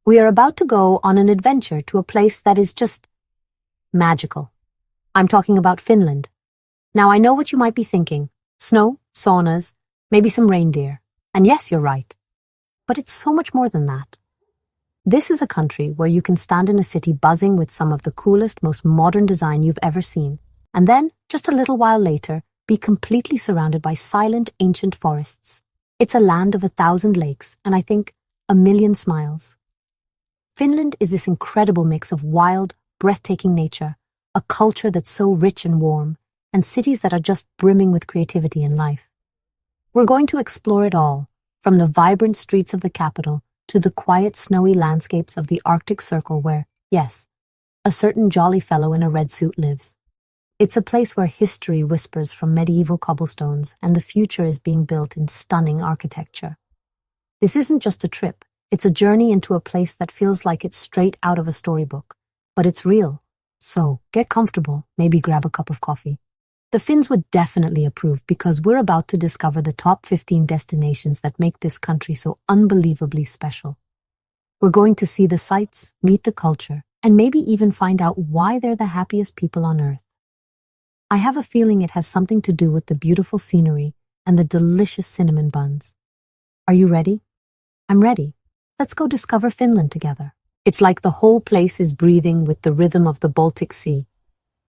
We are about to go on an adventure to a place that is just magical. I'm talking about Finland. Now I know what you might be thinking. Snow, saunas, maybe some reindeer. And yes, you're right. But it's so much more than that. This is a country where you can stand in a city buzzing with some of the coolest, most modern design you've ever seen, and then, just a little while later, be completely surrounded by silent, ancient forests. It's a land of 1,000 lakes, and I think 1,000,000 smiles. Finland is this incredible mix of wild, breathtaking nature, a culture that's so rich and warm, and cities that are just brimming with creativity and life. We're going to explore it all, from the vibrant streets of the capital to the quiet, snowy landscapes of the Arctic Circle where, yes, a certain jolly fellow in a red suit lives. It's a place where history whispers from medieval cobblestones and the future is being built in stunning architecture. This isn't just a trip, it's a journey into a place that feels like it's straight out of a storybook, but it's real. So, get comfortable, maybe grab a cup of coffee. The Finns would definitely approve because we're about to discover the top 15 destinations that make this country so unbelievably special. We're going to see the sights, meet the culture, and maybe even find out why they're the happiest people on earth. I have a feeling it has something to do with the beautiful scenery and the delicious cinnamon buns. Are you ready? I'm ready. Let's go discover Finland together. It's like the whole place is breathing with the rhythm of the Baltic Sea.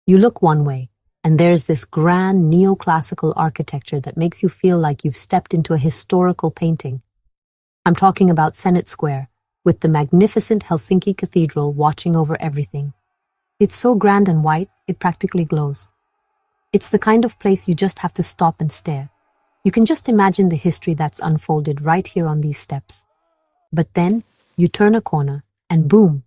You look one way, and there's this grand neoclassical architecture that makes you feel like you've stepped into a historical painting. I'm talking about Senate Square, with the magnificent Helsinki Cathedral watching over everything. It's so grand and white, it practically glows. It's the kind of place you just have to stop and stare. You can just imagine the history that's unfolded right here on these steps. But then, you turn a corner, and boom!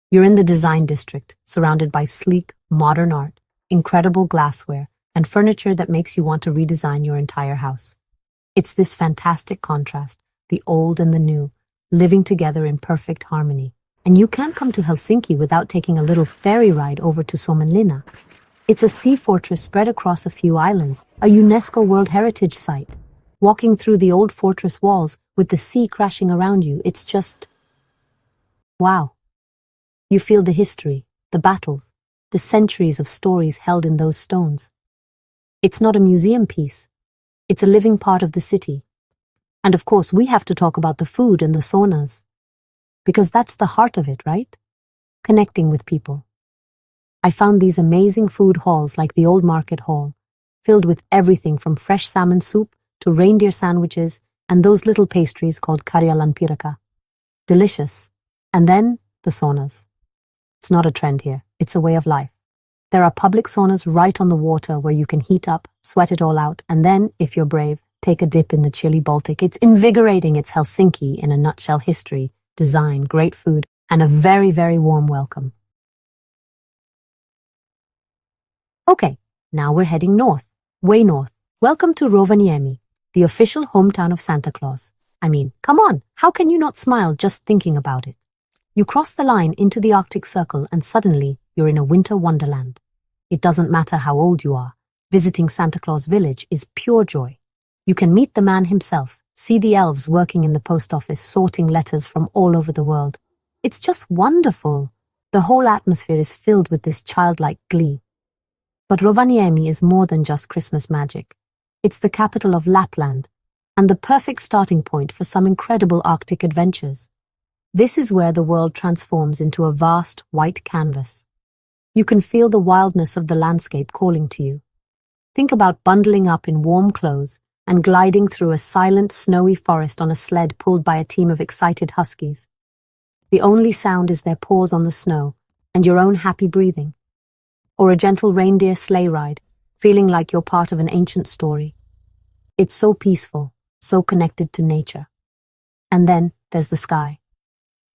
You're in the design district, surrounded by sleek, modern art, incredible glassware, and furniture that makes you want to redesign your entire house. It's this fantastic contrast, the old and the new, living together in perfect harmony. And you can't come to Helsinki without taking a little ferry ride over to Suomenlinna. It's a sea fortress spread across a few islands, a UNESCO World Heritage Site. Walking through the old fortress walls with the sea crashing around you, it's just wow. You feel the history, the battles, the centuries of stories held in those stones. It's not a museum piece. It's a living part of the city. And of course, we have to talk about the food and the saunas. Because that's the heart of it, right? Connecting with people. I found these amazing food halls like the Old Market Hall, filled with everything from fresh salmon soup to reindeer sandwiches and those little pastries called karjalanpirkka. Delicious. And then the saunas. It's not a trend here, it's a way of life. There are public saunas right on the water where you can heat up, sweat it all out, and then, if you're brave, take a dip in the chilly Baltic. It's invigorating. It's Helsinki in a nutshell: history, design, great food, and a very, very warm welcome. Okay, now we're heading north, way north. Welcome to Rovaniemi, the official hometown of Santa Claus. I mean, come on, how can you not smile just thinking about it? You cross the line into the Arctic Circle and suddenly you're in a winter wonderland. It doesn't matter how old you are. Visiting Santa Claus Village is pure joy. You can meet the man himself, see the elves working in the post office sorting letters from all over the world. It's just wonderful. The whole atmosphere is filled with this childlike glee. But Rovaniemi is more than just Christmas magic. It's the capital of Lapland and the perfect starting point for some incredible Arctic adventures. This is where the world transforms into a vast white canvas. You can feel the wildness of the landscape calling to you. Think about bundling up in warm clothes and gliding through a silent, snowy forest on a sled pulled by a team of excited huskies. The only sound is their paws on the snow and your own happy breathing. Or a gentle reindeer sleigh ride, feeling like you're part of an ancient story. It's so peaceful, so connected to nature. And then there's the sky.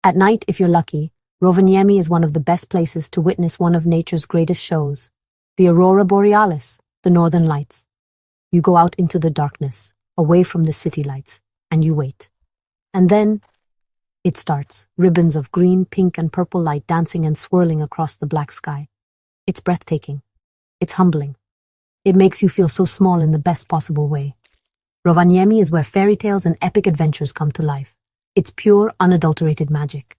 At night, if you're lucky, Rovaniemi is one of the best places to witness one of nature's greatest shows, the Aurora Borealis, the northern lights. You go out into the darkness, away from the city lights, and you wait. And then it starts, ribbons of green, pink, and purple light dancing and swirling across the black sky. It's breathtaking. It's humbling. It makes you feel so small in the best possible way. Rovaniemi is where fairy tales and epic adventures come to life. It's pure, unadulterated magic.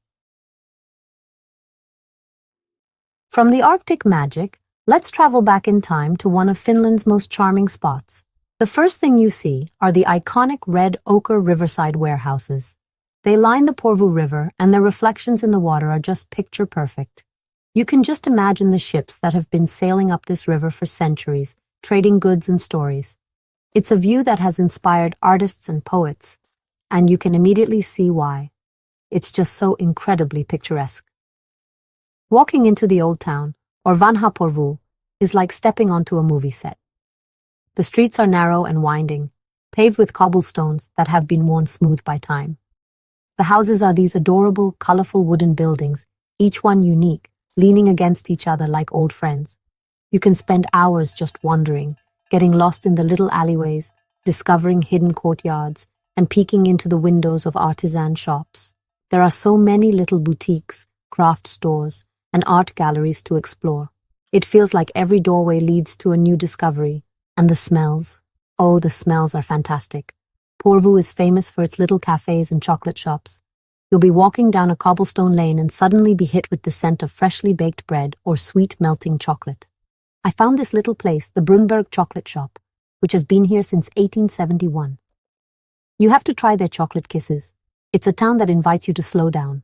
From the Arctic magic, let's travel back in time to one of Finland's most charming spots. The first thing you see are the iconic red ochre riverside warehouses. They line the Porvoo River, and their reflections in the water are just picture perfect. You can just imagine the ships that have been sailing up this river for centuries, trading goods and stories. It's a view that has inspired artists and poets, and you can immediately see why. It's just so incredibly picturesque. Walking into the old town, or Vanha Porvoo, is like stepping onto a movie set. The streets are narrow and winding, paved with cobblestones that have been worn smooth by time. The houses are these adorable, colorful wooden buildings, each one unique, leaning against each other like old friends. You can spend hours just wandering, getting lost in the little alleyways, discovering hidden courtyards, and peeking into the windows of artisan shops. There are so many little boutiques, craft stores, and art galleries to explore. It feels like every doorway leads to a new discovery. And the smells. Oh, the smells are fantastic. Porvoo is famous for its little cafes and chocolate shops. You'll be walking down a cobblestone lane and suddenly be hit with the scent of freshly baked bread or sweet melting chocolate. I found this little place, the Brunberg Chocolate Shop, which has been here since 1871. You have to try their chocolate kisses. It's a town that invites you to slow down.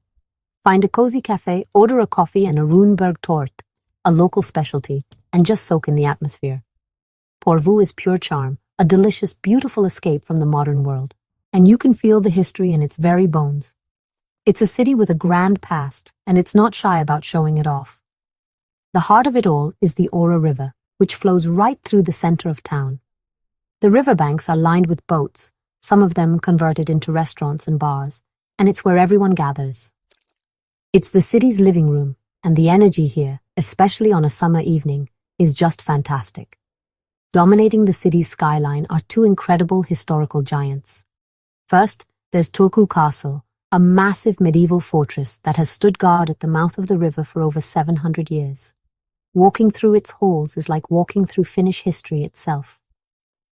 Find a cozy cafe, order a coffee and a Brunberg tort, a local specialty, and just soak in the atmosphere. Porvoo is pure charm, a delicious, beautiful escape from the modern world. And you can feel the history in its very bones. It's a city with a grand past, and it's not shy about showing it off. The heart of it all is the Aurora River, which flows right through the center of town. The riverbanks are lined with boats, some of them converted into restaurants and bars, and it's where everyone gathers. It's the city's living room, and the energy here, especially on a summer evening, is just fantastic. Dominating the city's skyline are two incredible historical giants. First, there's Turku Castle, a massive medieval fortress that has stood guard at the mouth of the river for over 700 years. Walking through its halls is like walking through Finnish history itself.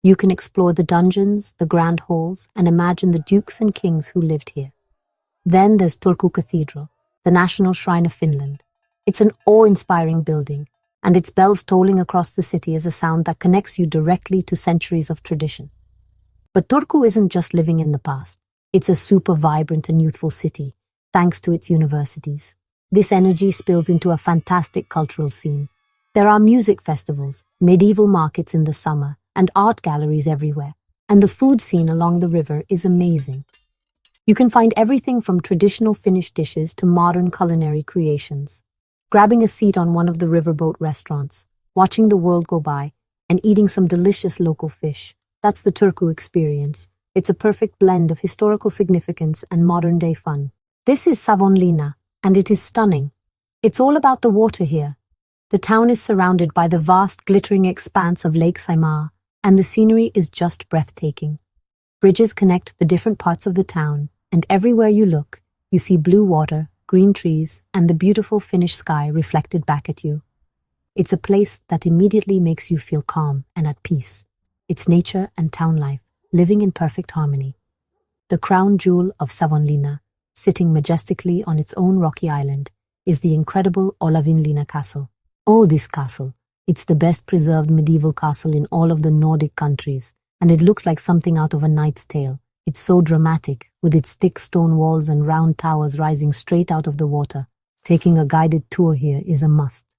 You can explore the dungeons, the grand halls, and imagine the dukes and kings who lived here. Then there's Turku Cathedral, the national shrine of Finland. It's an awe-inspiring building, and its bells tolling across the city is a sound that connects you directly to centuries of tradition. But Turku isn't just living in the past. It's a super vibrant and youthful city, thanks to its universities. This energy spills into a fantastic cultural scene. There are music festivals, medieval markets in the summer, and art galleries everywhere. And the food scene along the river is amazing. You can find everything from traditional Finnish dishes to modern culinary creations. Grabbing a seat on one of the riverboat restaurants, watching the world go by, and eating some delicious local fish. That's the Turku experience. It's a perfect blend of historical significance and modern-day fun. This is Savonlinna, and it is stunning. It's all about the water here. The town is surrounded by the vast, glittering expanse of Lake Saimaa, and the scenery is just breathtaking. Bridges connect the different parts of the town, and everywhere you look, you see blue water, green trees, and the beautiful Finnish sky reflected back at you. It's a place that immediately makes you feel calm and at peace. It's nature and town life, living in perfect harmony. The crown jewel of Savonlinna, sitting majestically on its own rocky island, is the incredible Suomenlinna castle. Oh, this castle! It's the best preserved medieval castle in all of the Nordic countries, and it looks like something out of a knight's tale. It's so dramatic, with its thick stone walls and round towers rising straight out of the water. Taking a guided tour here is a must.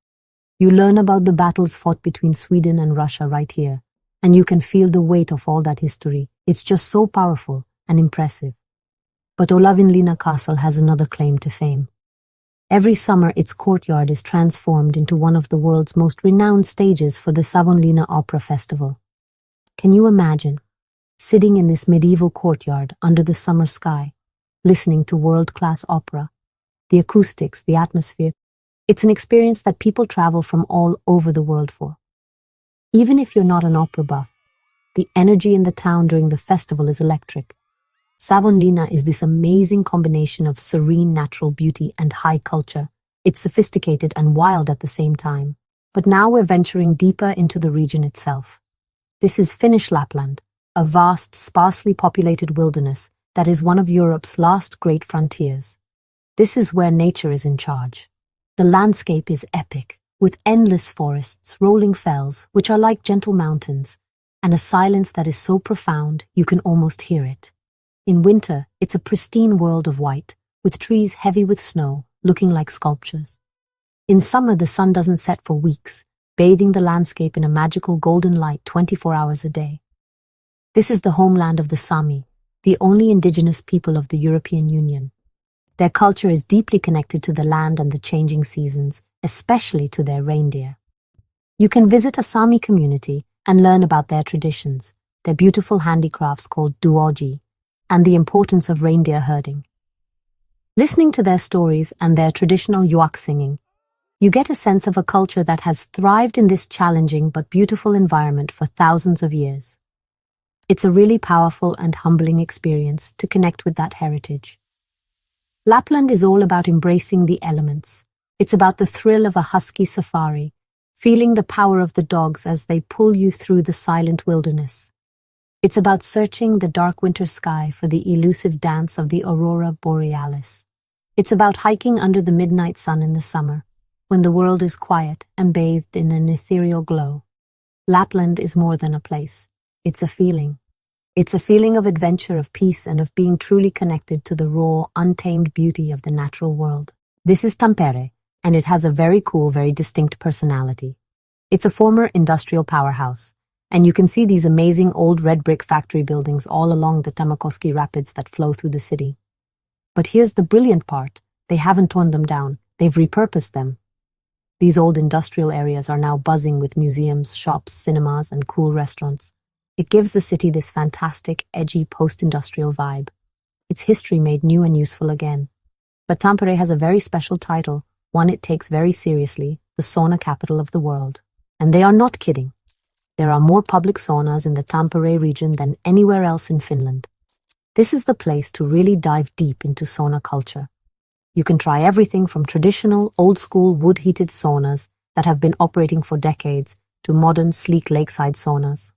You learn about the battles fought between Sweden and Russia right here, and you can feel the weight of all that history. It's just so powerful and impressive. But Suomenlinna Castle has another claim to fame. Every summer, its courtyard is transformed into one of the world's most renowned stages for the Savonlinna Opera Festival. Can you imagine sitting in this medieval courtyard under the summer sky, listening to world-class opera? The acoustics, the atmosphere, it's an experience that people travel from all over the world for. Even if you're not an opera buff, the energy in the town during the festival is electric. Savonlinna is this amazing combination of serene natural beauty and high culture. It's sophisticated and wild at the same time. But now we're venturing deeper into the region itself. This is Finnish Lapland, a vast, sparsely populated wilderness that is one of Europe's last great frontiers. This is where nature is in charge. The landscape is epic, with endless forests, rolling fells, which are like gentle mountains, and a silence that is so profound you can almost hear it. In winter, it's a pristine world of white, with trees heavy with snow, looking like sculptures. In summer, the sun doesn't set for weeks, bathing the landscape in a magical golden light 24 hours a day. This is the homeland of the Sami, the only indigenous people of the European Union. Their culture is deeply connected to the land and the changing seasons, especially to their reindeer. You can visit a Sami community and learn about their traditions, their beautiful handicrafts called duoji, and the importance of reindeer herding. Listening to their stories and their traditional yuak singing, you get a sense of a culture that has thrived in this challenging but beautiful environment for thousands of years. It's a really powerful and humbling experience to connect with that heritage. Lapland is all about embracing the elements. It's about the thrill of a husky safari, feeling the power of the dogs as they pull you through the silent wilderness. It's about searching the dark winter sky for the elusive dance of the Aurora Borealis. It's about hiking under the midnight sun in the summer, when the world is quiet and bathed in an ethereal glow. Lapland is more than a place. It's a feeling. It's a feeling of adventure, of peace, and of being truly connected to the raw, untamed beauty of the natural world. This is Tampere, and it has a very cool, very distinct personality. It's a former industrial powerhouse, and you can see these amazing old red brick factory buildings all along the Tamakoski rapids that flow through the city. But here's the brilliant part. They haven't torn them down. They've repurposed them. These old industrial areas are now buzzing with museums, shops, cinemas, and cool restaurants. It gives the city this fantastic, edgy, post-industrial vibe. It's history made new and useful again. But Tampere has a very special title, one it takes very seriously, the sauna capital of the world. And they are not kidding. There are more public saunas in the Tampere region than anywhere else in Finland. This is the place to really dive deep into sauna culture. You can try everything from traditional, old-school, wood-heated saunas that have been operating for decades to modern, sleek lakeside saunas.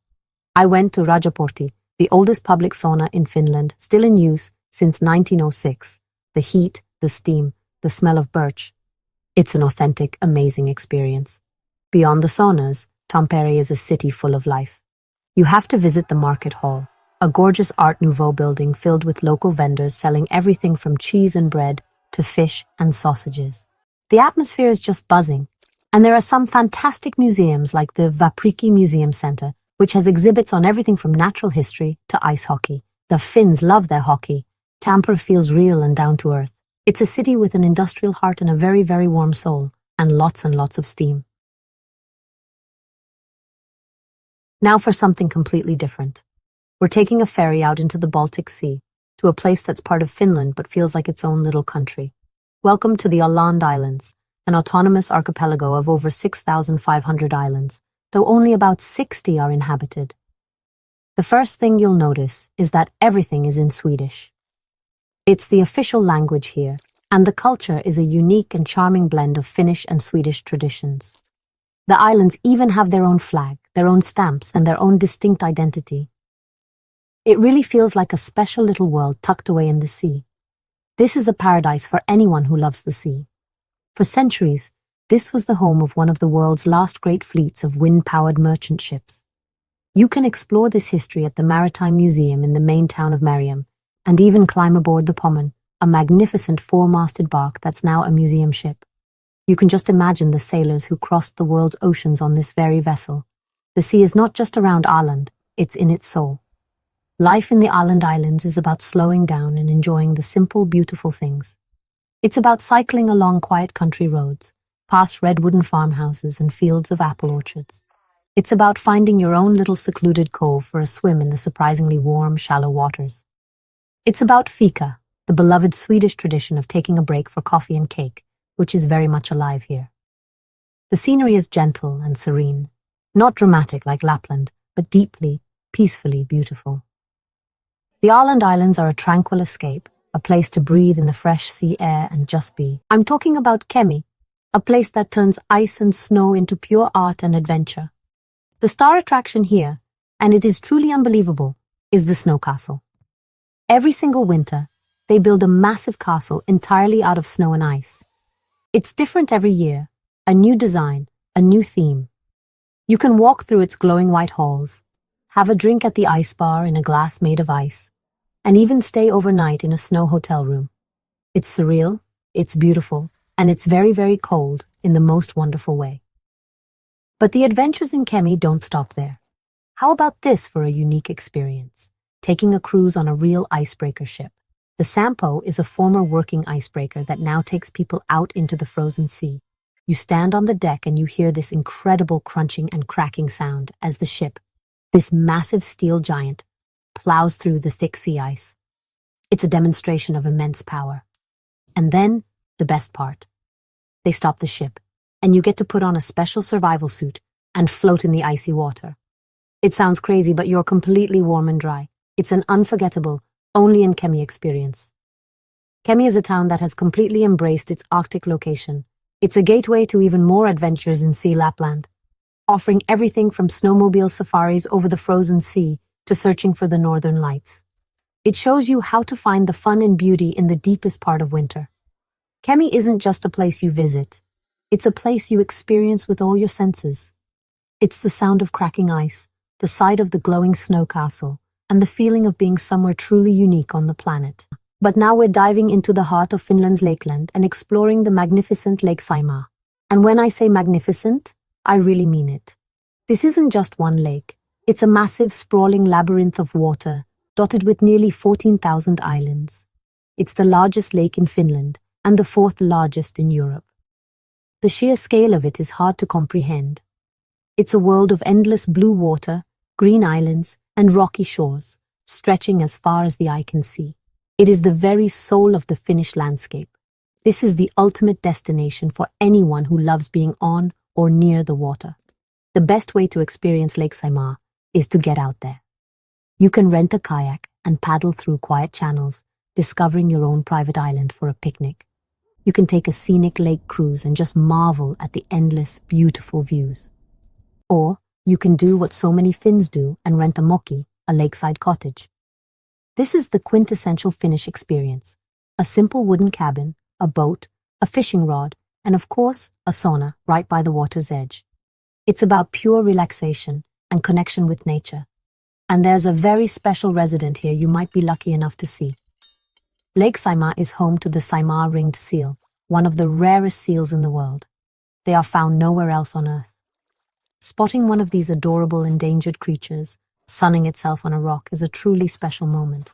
I went to Rajaportti, the oldest public sauna in Finland, still in use since 1906. The heat, the steam, the smell of birch. It's an authentic, amazing experience. Beyond the saunas, Tampere is a city full of life. You have to visit the market hall, a gorgeous Art Nouveau building filled with local vendors selling everything from cheese and bread to fish and sausages. The atmosphere is just buzzing, and there are some fantastic museums like the Vapriki Museum Center, which has exhibits on everything from natural history to ice hockey. The Finns love their hockey. Tampere feels real and down to earth. It's a city with an industrial heart and a very, very warm soul, and lots of steam. Now for something completely different. We're taking a ferry out into the Baltic Sea, to a place that's part of Finland but feels like its own little country. Welcome to the Åland Islands, an autonomous archipelago of over 6,500 islands, though only about 60 are inhabited. The first thing you'll notice is that everything is in Swedish. It's the official language here, and the culture is a unique and charming blend of Finnish and Swedish traditions. The islands even have their own flag, their own stamps, and their own distinct identity. It really feels like a special little world tucked away in the sea. This is a paradise for anyone who loves the sea. For centuries, this was the home of one of the world's last great fleets of wind-powered merchant ships. You can explore this history at the Maritime Museum in the main town of Mariam, and even climb aboard the Pommern, a magnificent four-masted bark that's now a museum ship. You can just imagine the sailors who crossed the world's oceans on this very vessel. The sea is not just around Åland, it's in its soul. Life in the Åland Islands is about slowing down and enjoying the simple, beautiful things. It's about cycling along quiet country roads, past red wooden farmhouses and fields of apple orchards. It's about finding your own little secluded cove for a swim in the surprisingly warm, shallow waters. It's about fika, the beloved Swedish tradition of taking a break for coffee and cake, which is very much alive here. The scenery is gentle and serene, not dramatic like Lapland, but deeply, peacefully beautiful. The Åland Islands are a tranquil escape, a place to breathe in the fresh sea air and just be. I'm talking about Kemi, a place that turns ice and snow into pure art and adventure. The star attraction here, and it is truly unbelievable, is the snow castle. Every single winter, they build a massive castle entirely out of snow and ice. It's different every year, a new design, a new theme. You can walk through its glowing white halls, have a drink at the ice bar in a glass made of ice, and even stay overnight in a snow hotel room. It's surreal, it's beautiful, and it's very, very cold in the most wonderful way. But the adventures in Kemi don't stop there. How about this for a unique experience? Taking a cruise on a real icebreaker ship. The Sampo is a former working icebreaker that now takes people out into the frozen sea. You stand on the deck and you hear this incredible crunching and cracking sound as the ship, this massive steel giant, plows through the thick sea ice. It's a demonstration of immense power. And then, the best part. They stop the ship, and you get to put on a special survival suit and float in the icy water. It sounds crazy, but you're completely warm and dry. It's an unforgettable, only in Kemi experience. Kemi is a town that has completely embraced its Arctic location. It's a gateway to even more adventures in sea Lapland, offering everything from snowmobile safaris over the frozen sea to searching for the northern lights. It shows you how to find the fun and beauty in the deepest part of winter. Kemi isn't just a place you visit. It's a place you experience with all your senses. It's the sound of cracking ice, the sight of the glowing snow castle, and the feeling of being somewhere truly unique on the planet. But now we're diving into the heart of Finland's Lakeland and exploring the magnificent Lake Saimaa. And when I say magnificent, I really mean it. This isn't just one lake. It's a massive, sprawling labyrinth of water, dotted with nearly 14,000 islands. It's the largest lake in Finland and the fourth largest in Europe. The sheer scale of it is hard to comprehend. It's a world of endless blue water, green islands, and rocky shores, stretching as far as the eye can see. It is the very soul of the Finnish landscape. This is the ultimate destination for anyone who loves being on or near the water. The best way to experience Lake Saimaa is to get out there. You can rent a kayak and paddle through quiet channels, discovering your own private island for a picnic. You can take a scenic lake cruise and just marvel at the endless, beautiful views. Or you can do what so many Finns do and rent a moki, a lakeside cottage. This is the quintessential Finnish experience. A simple wooden cabin, a boat, a fishing rod, and of course, a sauna right by the water's edge. It's about pure relaxation and connection with nature. And there's a very special resident here you might be lucky enough to see. Lake Saimaa is home to the Saimaa ringed seal, one of the rarest seals in the world. They are found nowhere else on Earth. Spotting one of these adorable endangered creatures, sunning itself on a rock, is a truly special moment.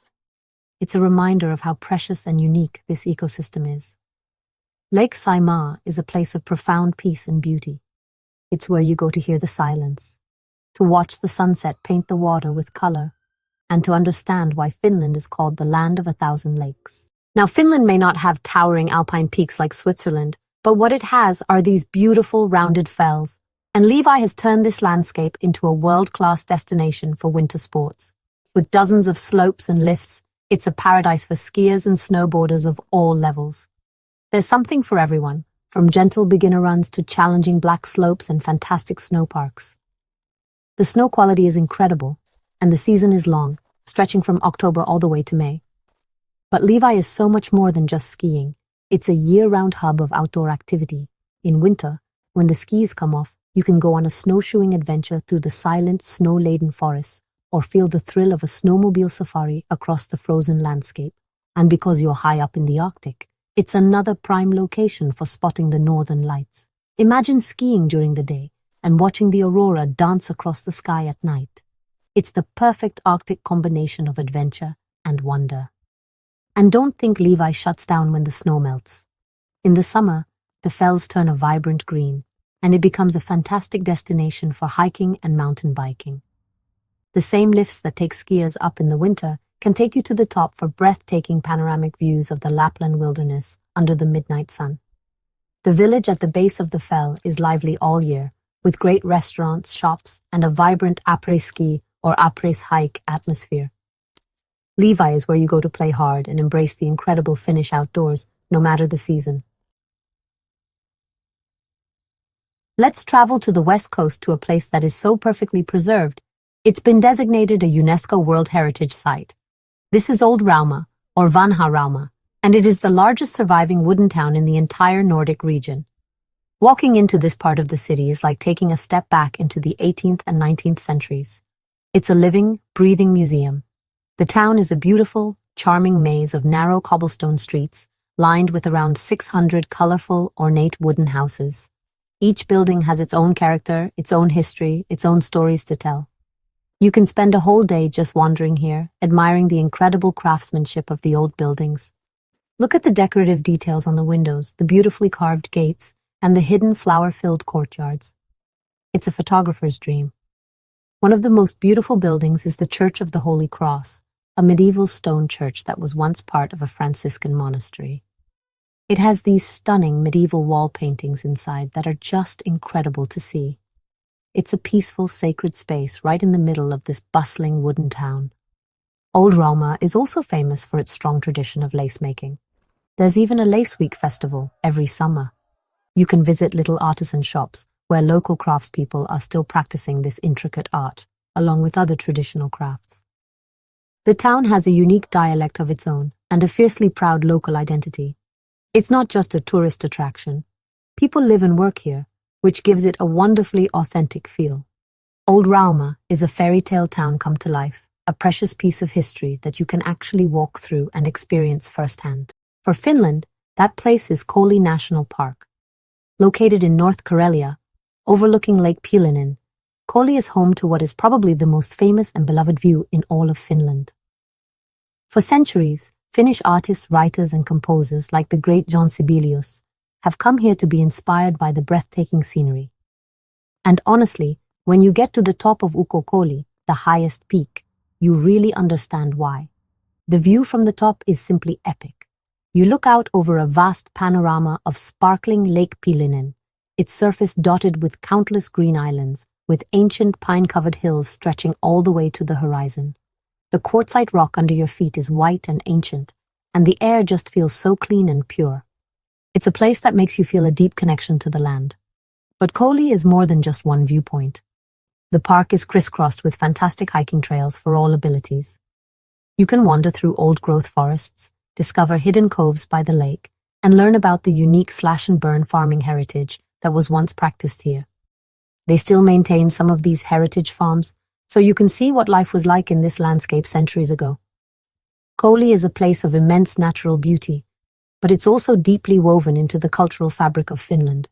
It's a reminder of how precious and unique this ecosystem is. Lake Saimaa is a place of profound peace and beauty. It's where you go to hear the silence, to watch the sunset paint the water with color, and to understand why Finland is called the land of 1,000 lakes. Now, Finland may not have towering alpine peaks like Switzerland, but what it has are these beautiful rounded fells, and Levi has turned this landscape into a world-class destination for winter sports. With dozens of slopes and lifts, it's a paradise for skiers and snowboarders of all levels. There's something for everyone, from gentle beginner runs to challenging black slopes and fantastic snow parks. The snow quality is incredible, and the season is long, stretching from October all the way to May. But Levi is so much more than just skiing. It's a year-round hub of outdoor activity. In winter, when the skis come off, you can go on a snowshoeing adventure through the silent, snow-laden forests or feel the thrill of a snowmobile safari across the frozen landscape. And because you're high up in the Arctic, it's another prime location for spotting the northern lights. Imagine skiing during the day and watching the aurora dance across the sky at night. It's the perfect Arctic combination of adventure and wonder. And don't think Levi shuts down when the snow melts. In the summer, the fells turn a vibrant green, and it becomes a fantastic destination for hiking and mountain biking. The same lifts that take skiers up in the winter can take you to the top for breathtaking panoramic views of the Lapland wilderness under the midnight sun. The village at the base of the fell is lively all year, with great restaurants, shops, and a vibrant après-ski or après-hike atmosphere. Levi is where you go to play hard and embrace the incredible Finnish outdoors, no matter the season. Let's travel to the west coast to a place that is so perfectly preserved, it's been designated a UNESCO World Heritage Site. This is Old Rauma, or Vanha Rauma, and it is the largest surviving wooden town in the entire Nordic region. Walking into this part of the city is like taking a step back into the 18th and 19th centuries. It's a living, breathing museum. The town is a beautiful, charming maze of narrow cobblestone streets, lined with around 600 colorful, ornate wooden houses. Each building has its own character, its own history, its own stories to tell. You can spend a whole day just wandering here, admiring the incredible craftsmanship of the old buildings. Look at the decorative details on the windows, the beautifully carved gates, and the hidden flower-filled courtyards. It's a photographer's dream. One of the most beautiful buildings is the Church of the Holy Cross, a medieval stone church that was once part of a Franciscan monastery. It has these stunning medieval wall paintings inside that are just incredible to see. It's a peaceful, sacred space right in the middle of this bustling wooden town. Old Rauma is also famous for its strong tradition of lace making. There's even a Lace Week festival every summer. You can visit little artisan shops where local craftspeople are still practicing this intricate art, along with other traditional crafts. The town has a unique dialect of its own and a fiercely proud local identity. It's not just a tourist attraction. People live and work here, which gives it a wonderfully authentic feel. Old Rauma is a fairy tale town come to life, a precious piece of history that you can actually walk through and experience firsthand. For Finland, that place is Koli National Park. Located in North Karelia, overlooking Lake Pilinen, Koli is home to what is probably the most famous and beloved view in all of Finland. For centuries, Finnish artists, writers, and composers like the great John Sibelius have come here to be inspired by the breathtaking scenery. And honestly, when you get to the top of Koli, the highest peak, you really understand why. The view from the top is simply epic. You look out over a vast panorama of sparkling Lake Pilinen, its surface dotted with countless green islands, with ancient pine-covered hills stretching all the way to the horizon. The quartzite rock under your feet is white and ancient, and the air just feels so clean and pure. It's a place that makes you feel a deep connection to the land. But Koli is more than just one viewpoint. The park is crisscrossed with fantastic hiking trails for all abilities. You can wander through old-growth forests, discover hidden coves by the lake, and learn about the unique slash-and-burn farming heritage that was once practiced here. They still maintain some of these heritage farms, so you can see what life was like in this landscape centuries ago. Koli is a place of immense natural beauty, but it's also deeply woven into the cultural fabric of Finland.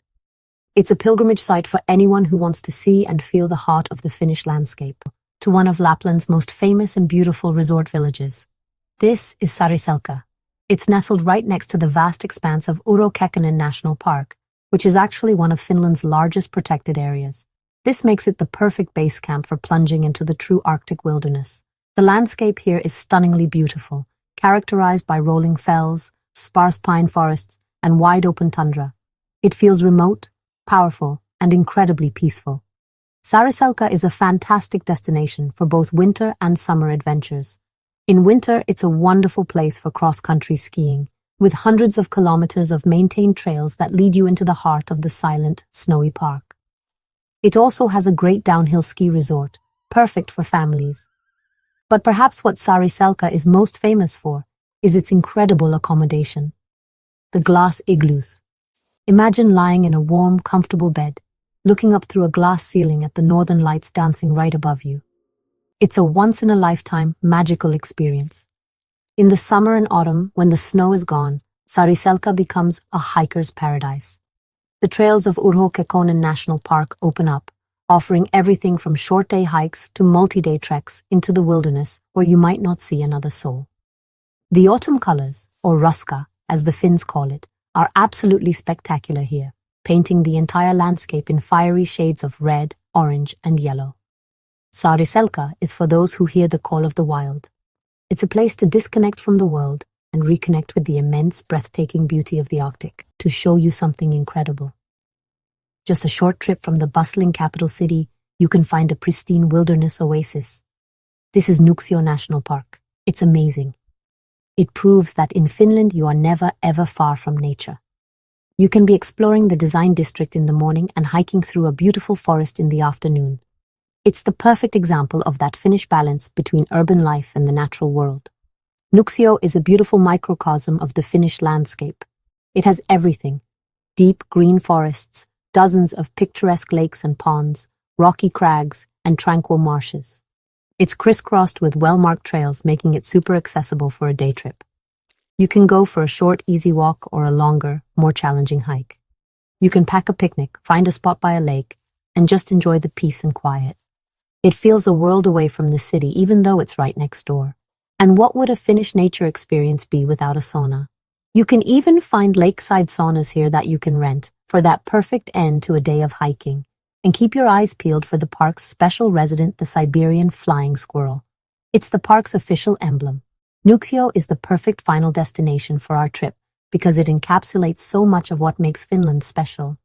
It's a pilgrimage site for anyone who wants to see and feel the heart of the Finnish landscape, to one of Lapland's most famous and beautiful resort villages. This is Sariselka. It's nestled right next to the vast expanse of Urho Kekkonen National Park, which is actually one of Finland's largest protected areas. This makes it the perfect base camp for plunging into the true Arctic wilderness. The landscape here is stunningly beautiful, characterized by rolling fells, sparse pine forests, and wide-open tundra. It feels remote, powerful, and incredibly peaceful. Sariselka is a fantastic destination for both winter and summer adventures. In winter, it's a wonderful place for cross-country skiing, with hundreds of kilometers of maintained trails that lead you into the heart of the silent, snowy park. It also has a great downhill ski resort, perfect for families. But perhaps what Sariselka is most famous for is its incredible accommodation. The glass igloos. Imagine lying in a warm, comfortable bed, looking up through a glass ceiling at the northern lights dancing right above you. It's a once-in-a-lifetime, magical experience. In the summer and autumn, when the snow is gone, Sariselka becomes a hiker's paradise. The trails of Urho Kekkonen National Park open up, offering everything from short-day hikes to multi-day treks into the wilderness where you might not see another soul. The autumn colors, or ruska, as the Finns call it, are absolutely spectacular here, painting the entire landscape in fiery shades of red, orange, and yellow. Sariselka is for those who hear the call of the wild. It's a place to disconnect from the world and reconnect with the immense, breathtaking beauty of the Arctic to show you something incredible. Just a short trip from the bustling capital city, you can find a pristine wilderness oasis. This is Nuuksio National Park. It's amazing. It proves that in Finland you are never ever far from nature. You can be exploring the design district in the morning and hiking through a beautiful forest in the afternoon. It's the perfect example of that Finnish balance between urban life and the natural world. Nuuksio is a beautiful microcosm of the Finnish landscape. It has everything: deep green forests, dozens of picturesque lakes and ponds, rocky crags, and tranquil marshes. It's crisscrossed with well-marked trails, making it super accessible for a day trip. You can go for a short, easy walk or a longer, more challenging hike. You can pack a picnic, find a spot by a lake, and just enjoy the peace and quiet. It feels a world away from the city, even though it's right next door. And what would a Finnish nature experience be without a sauna? You can even find lakeside saunas here that you can rent for that perfect end to a day of hiking. And keep your eyes peeled for the park's special resident, the Siberian flying squirrel. It's the park's official emblem. Nuuksio is the perfect final destination for our trip because it encapsulates so much of what makes Finland special.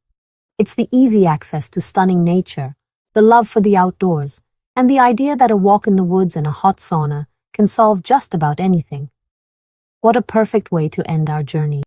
It's the easy access to stunning nature, the love for the outdoors, and the idea that a walk in the woods and a hot sauna can solve just about anything. What a perfect way to end our journey.